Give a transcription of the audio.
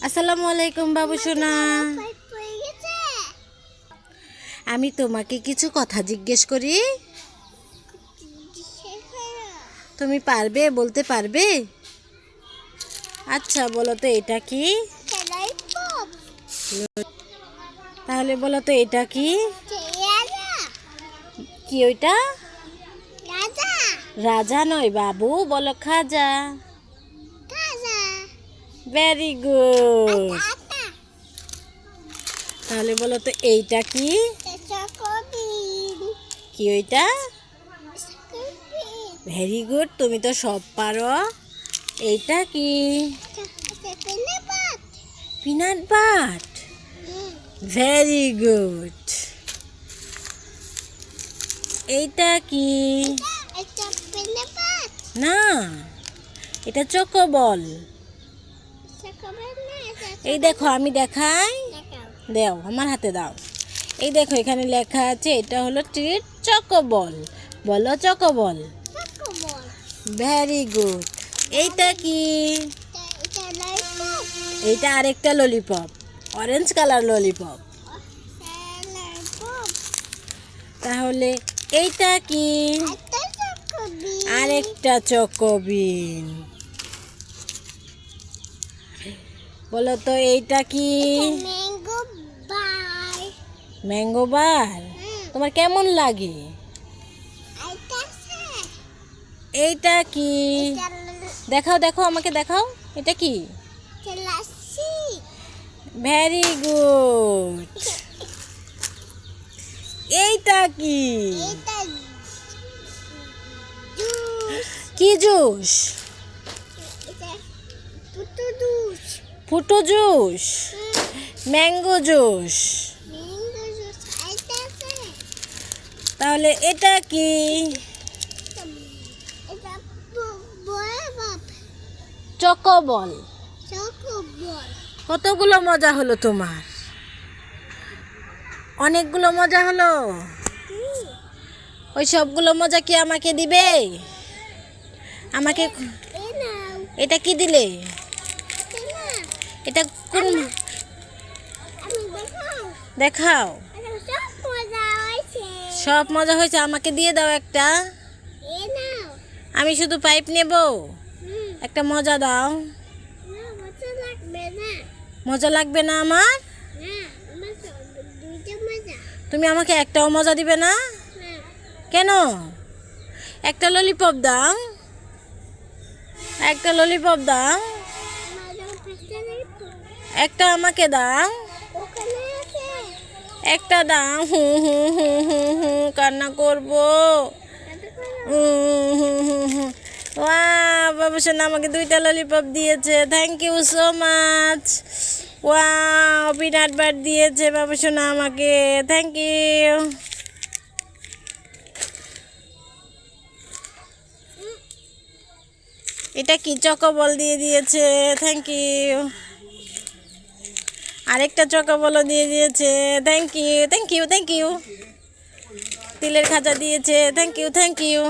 আসসালামু আলাইকুম বাবু সোনা। আমি তোমাকে কিছু কথা জিজ্ঞেস করি, তুমি পারবে, বলতে পারবে? আচ্ছা বলো তো এটা কি? তাহলে বলো তো এটা কি? কি ওইটা? রাজা নয় বাবু, বলো খাজা। Very good. তাহলে বলো তো এইটা কি? কি ওইটা? ভেরি গুড, তুমি তো সব পারো। এইটা কি? Peanut but. Very good. এইটা কি? না, এটা চকোবল। এই দেখো, আমি দেখাই, দাও আমার হাতে দাও। এই দেখো এখানে লেখা আছে, এটা হলো ট্রিট চকোবল। বলো চকোবল। Very good. এইটা কি? এইটা আরেকটা ললিপপ, অরেঞ্জ কালার ললিপপ। তাহলে এইটা কি? আরেকটা চকোবিন। বলো তো এইটা কি? ম্যাঙ্গো বার। তোমার কেমন লাগে? এইটা কি? দেখাও দেখাও, আমাকে দেখাও, এটা কি? Very good. এইটা কি? কি জুস? ফুটো জুস, ম্যাঙ্গো জুস। তাহলে এটা কি? চকোবল। কতগুলো মজা হলো তোমার? অনেকগুলো মজা হলো। ওই সবগুলো মজা কি আমাকে দিবে? আমাকে এটা কি দিলে? এটা কোন? দেখাও। সব মজা হয়েছে, আমাকে দিয়ে দাও একটা। আমি শুধু পাইপ নেব, একটা মজা দাও। মজা লাগবে না আমার? তুমি আমাকে একটাও মজা দিবে না কেন? একটা ললিপপ দাও, একটা ললিপপ দাও, একটা আমাকে দাও, একটা দাও। হু হু হু হু হু কান্না করবো। বাবু সোনা আমাকে 2টা ললিপপ দিয়েছে, thank you so much. Peanut বাট দিয়েছে বাবু সোনা আমাকে, থ্যাংক ইউ। এটা কি? চকোবল দিয়ে দিয়েছে, থ্যাংক ইউ। আরেকটা চকোবলও দিয়ে দিয়েছে, thank you thank you thank you. তিলের খাজা দিয়েছে, থ্যাংক ইউ থ্যাংক ইউ।